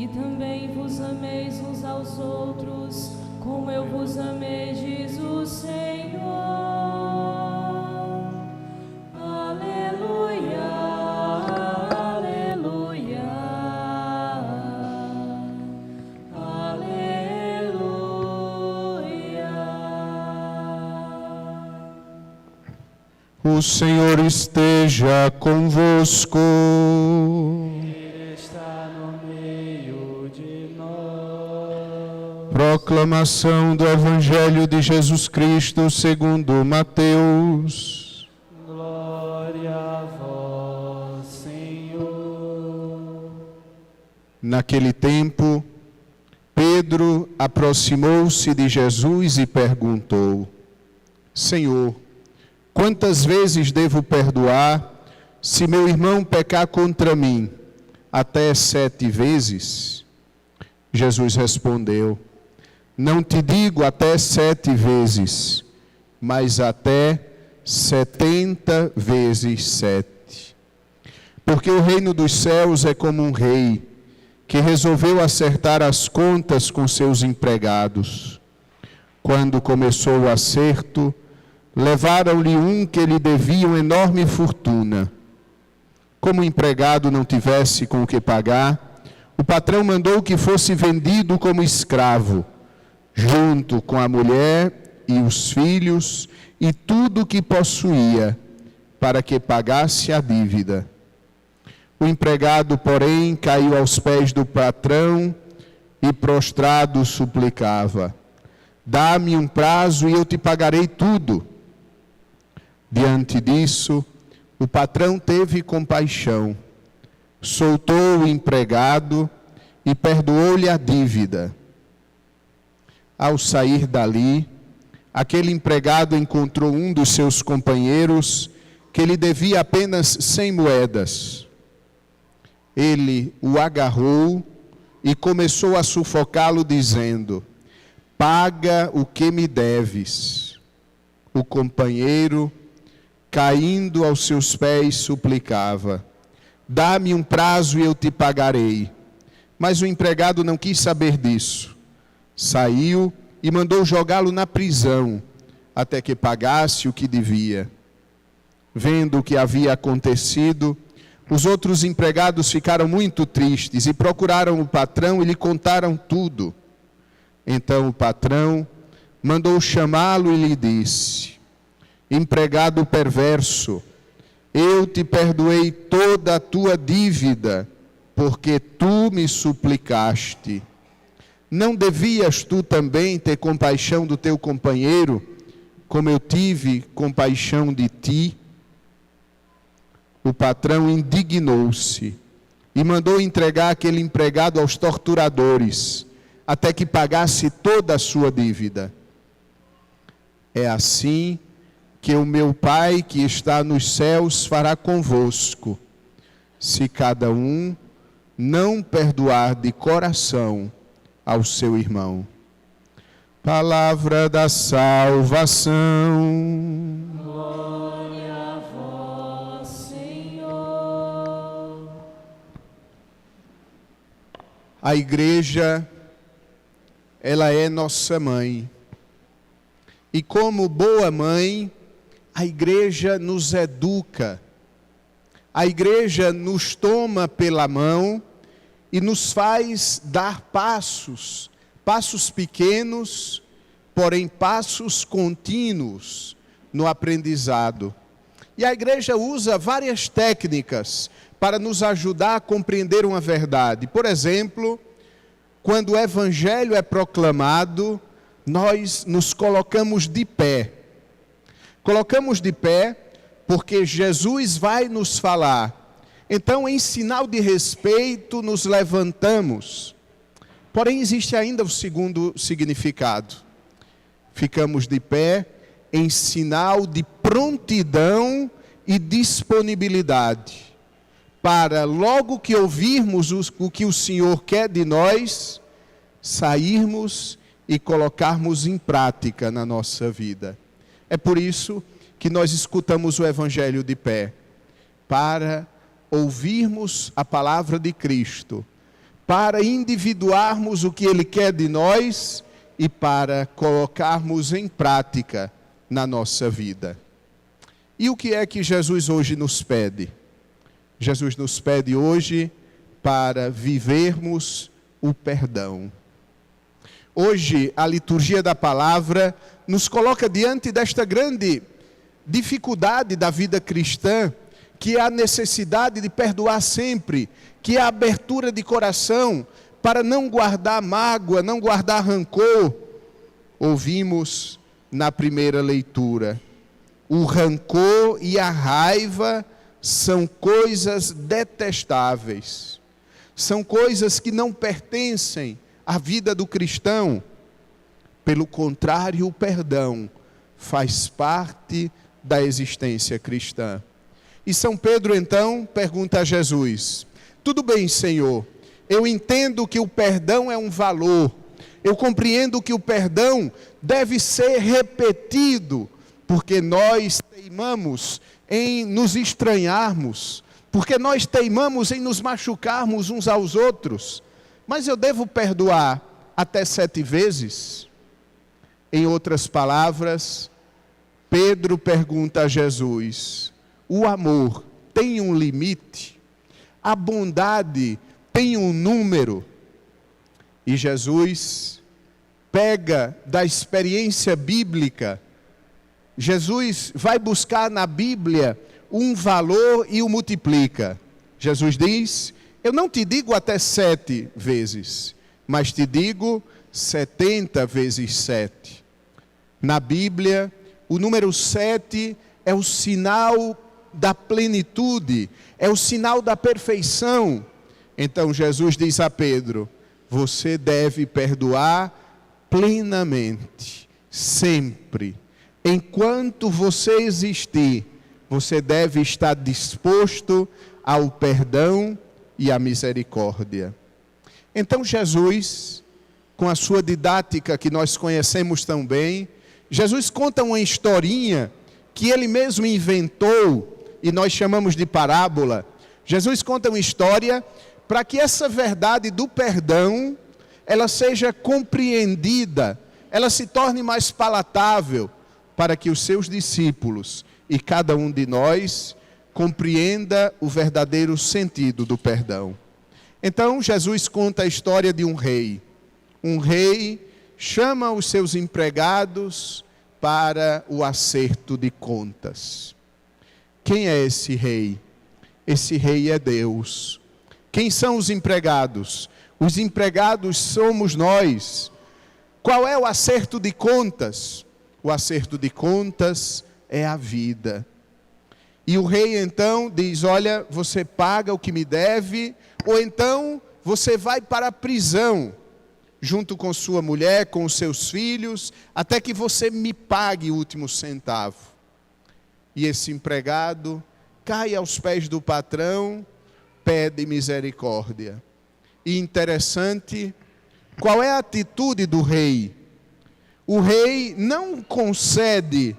que também vos ameis uns aos outros, como eu vos amei, diz o Senhor. Aleluia, aleluia, aleluia. O Senhor esteja convosco. Ele está no meio de nós. Proclamação do Evangelho de Jesus Cristo segundo Mateus. Glória a vós, Senhor. Naquele tempo, Pedro aproximou-se de Jesus e perguntou: Senhor, quantas vezes devo perdoar se meu irmão pecar contra mim? Até 7 vezes? Jesus respondeu: Não te digo até 7 vezes, mas até 70 vezes 7. Porque o reino dos céus é como um rei que resolveu acertar as contas com seus empregados. Quando começou o acerto, levaram-lhe um que lhe devia uma enorme fortuna. Como o empregado não tivesse com o que pagar, o patrão mandou que fosse vendido como escravo, junto com a mulher e os filhos e tudo o que possuía, para que pagasse a dívida. O empregado, porém, caiu aos pés do patrão e, prostrado, suplicava: Dá-me um prazo e eu te pagarei tudo. Diante disso, o patrão teve compaixão, soltou o empregado e perdoou-lhe a dívida. Ao sair dali, aquele empregado encontrou um dos seus companheiros que lhe devia apenas 100 moedas. Ele o agarrou e começou a sufocá-lo, dizendo: Paga o que me deves. O companheiro, caindo aos seus pés, suplicava: Dá-me um prazo e eu te pagarei. Mas o empregado não quis saber disso. Saiu e mandou jogá-lo na prisão, até que pagasse o que devia. Vendo o que havia acontecido, os outros empregados ficaram muito tristes e procuraram o patrão e lhe contaram tudo. Então o patrão mandou chamá-lo e lhe disse: Empregado perverso, eu te perdoei toda a tua dívida, porque tu me suplicaste. Não devias tu também ter compaixão do teu companheiro, como eu tive compaixão de ti? O patrão indignou-se e mandou entregar aquele empregado aos torturadores, até que pagasse toda a sua dívida. É assim que o meu Pai que está nos céus fará convosco, se cada um não perdoar de coração ao seu irmão. Palavra da salvação. Glória a vós, Senhor. A igreja, ela é nossa mãe. E como boa mãe, a igreja nos educa. A igreja nos toma pela mão e nos faz dar passos pequenos, porém passos contínuos no aprendizado. E a igreja usa várias técnicas para nos ajudar a compreender uma verdade. Por exemplo, quando o evangelho é proclamado, nós nos colocamos de pé. Colocamos de pé porque Jesus vai nos falar. Então, em sinal de respeito, nos levantamos. Porém, existe ainda o segundo significado. Ficamos de pé em sinal de prontidão e disponibilidade, para logo que ouvirmos o que o Senhor quer de nós, sairmos e colocarmos em prática na nossa vida. É por isso que nós escutamos o Evangelho de pé, para ouvirmos a palavra de Cristo, para individuarmos o que Ele quer de nós e para colocarmos em prática na nossa vida. E o que é que Jesus hoje nos pede? Jesus nos pede hoje para vivermos o perdão. Hoje, a liturgia da palavra nos coloca diante desta grande dificuldade da vida cristã, que é a necessidade de perdoar sempre, que é a abertura de coração para não guardar mágoa, não guardar rancor. Ouvimos na primeira leitura: o rancor e a raiva são coisas detestáveis, são coisas que não pertencem à vida do cristão. Pelo contrário, o perdão faz parte da existência cristã. E São Pedro então pergunta a Jesus: tudo bem, Senhor, eu entendo que o perdão é um valor, eu compreendo que o perdão deve ser repetido, porque nós teimamos em nos estranharmos, porque nós teimamos em nos machucarmos uns aos outros, mas eu devo perdoar até 7 vezes? Em outras palavras, Pedro pergunta a Jesus: o amor tem um limite? A bondade tem um número? E Jesus pega da experiência bíblica, Jesus vai buscar na Bíblia um valor e o multiplica. Jesus diz: eu não te digo até 7 vezes, mas te digo 70 vezes 7. Na Bíblia, o número 7 é o sinal da plenitude, é o sinal da perfeição. Então Jesus diz a Pedro: você deve perdoar plenamente, sempre. Enquanto você existir, você deve estar disposto ao perdão e à misericórdia. Então Jesus, com a sua didática que nós conhecemos tão bem, Jesus conta uma historinha que ele mesmo inventou e nós chamamos de parábola. Jesus conta uma história para que essa verdade do perdão ela seja compreendida, ela se torne mais palatável, para que os seus discípulos e cada um de nós compreenda o verdadeiro sentido do perdão. Então Jesus conta a história de um rei. Um rei chama os seus empregados para o acerto de contas. Quem é esse rei? Esse rei é Deus. Quem são os empregados? Os empregados somos nós. Qual é o acerto de contas? O acerto de contas é a vida. E o rei então diz: olha, você paga o que me deve, ou então você vai para a prisão, junto com sua mulher, com os seus filhos, até que você me pague o último centavo. E esse empregado cai aos pés do patrão, pede misericórdia. E interessante, qual é a atitude do rei? O rei não concede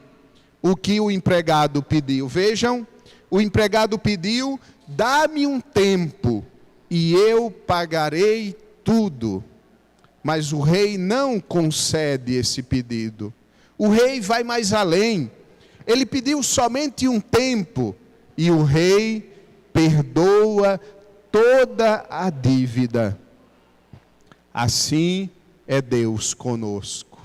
o que o empregado pediu. Vejam, o empregado pediu: dá-me um tempo e eu pagarei tudo. Mas o rei não concede esse pedido. O rei vai mais além. Ele pediu somente um tempo e o rei perdoa toda a dívida. Assim é Deus conosco.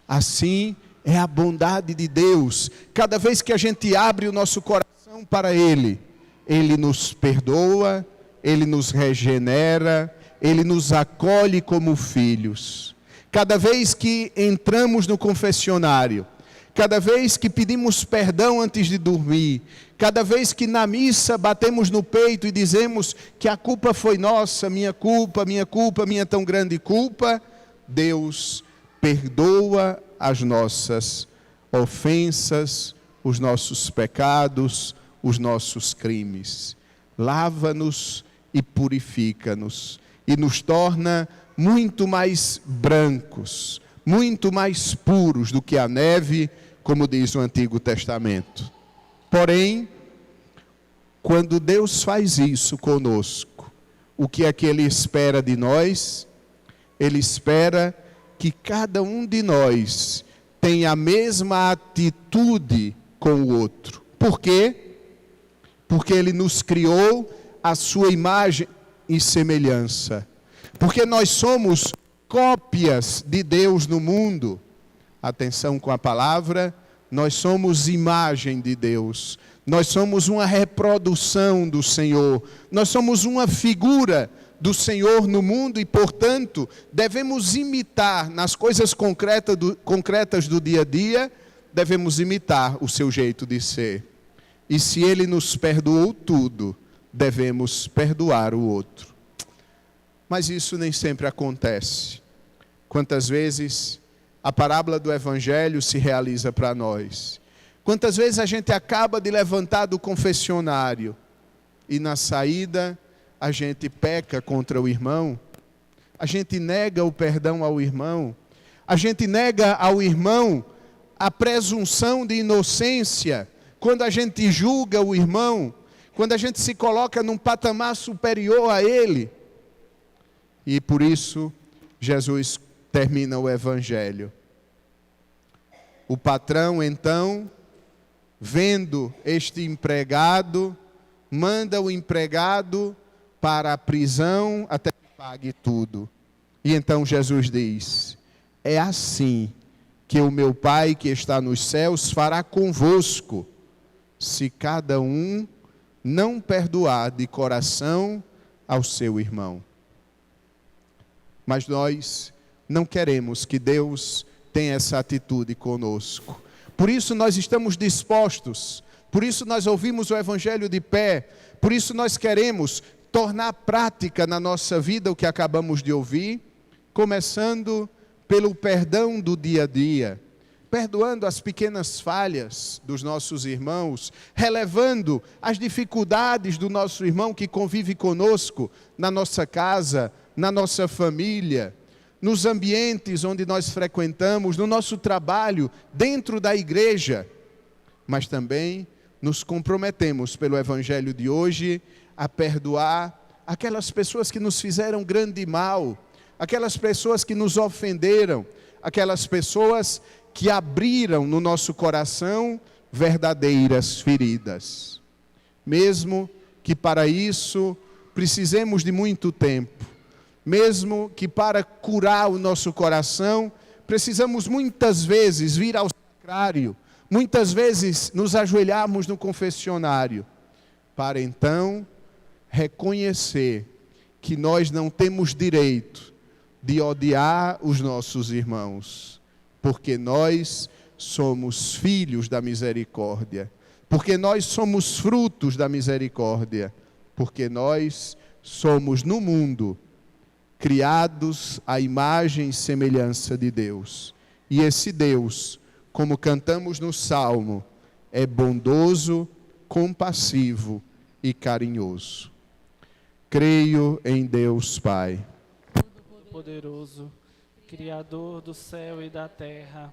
Assim é a bondade de Deus. Cada vez que a gente abre o nosso coração para Ele, Ele nos perdoa, Ele nos regenera, Ele nos acolhe como filhos. Cada vez que entramos no confessionário, cada vez que pedimos perdão antes de dormir, cada vez que na missa batemos no peito e dizemos que a culpa foi nossa, minha culpa, minha tão grande culpa, Deus perdoa as nossas ofensas, os nossos pecados, os nossos crimes. Lava-nos e purifica-nos e nos torna muito mais brancos, muito mais puros do que a neve, como diz o Antigo Testamento. Porém, quando Deus faz isso conosco, o que é que Ele espera de nós? Ele espera que cada um de nós tenha a mesma atitude com o outro. Por quê? Porque Ele nos criou à sua imagem e semelhança. Porque nós somos cópias de Deus no mundo. Atenção com a palavra, nós somos imagem de Deus. Nós somos uma reprodução do Senhor. Nós somos uma figura do Senhor no mundo e, portanto, devemos imitar nas coisas concretas do dia a dia, devemos imitar o seu jeito de ser. E se Ele nos perdoou tudo, devemos perdoar o outro. Mas isso nem sempre acontece. Quantas vezes a parábola do Evangelho se realiza para nós? Quantas vezes a gente acaba de levantar do confessionário e na saída a gente peca contra o irmão? A gente nega o perdão ao irmão? A gente nega ao irmão a presunção de inocência quando a gente julga o irmão? Quando a gente se coloca num patamar superior a ele? E por isso Jesus termina o Evangelho. O patrão, então, vendo este empregado, manda o empregado para a prisão até que pague tudo. E então Jesus diz: é assim que o meu Pai que está nos céus fará convosco, se cada um não perdoar de coração ao seu irmão. Mas nós não queremos que Deus tenha essa atitude conosco. Por isso nós estamos dispostos, por isso nós ouvimos o Evangelho de pé, por isso nós queremos tornar prática na nossa vida o que acabamos de ouvir, começando pelo perdão do dia a dia, perdoando as pequenas falhas dos nossos irmãos, relevando as dificuldades do nosso irmão que convive conosco na nossa casa, na nossa família, nos ambientes onde nós frequentamos, no nosso trabalho, dentro da igreja. Mas também nos comprometemos pelo Evangelho de hoje a perdoar aquelas pessoas que nos fizeram grande mal, aquelas pessoas que nos ofenderam, aquelas pessoas que abriram no nosso coração verdadeiras feridas. Mesmo que para isso precisemos de muito tempo, mesmo que para curar o nosso coração, precisamos muitas vezes vir ao sacrário, muitas vezes nos ajoelharmos no confessionário, para então reconhecer que nós não temos direito de odiar os nossos irmãos, porque nós somos filhos da misericórdia, porque nós somos frutos da misericórdia, porque nós somos no mundo criados à imagem e semelhança de Deus. E esse Deus, como cantamos no Salmo, é bondoso, compassivo e carinhoso. Creio em Deus Pai, Todo-Poderoso, Criador do céu e da terra,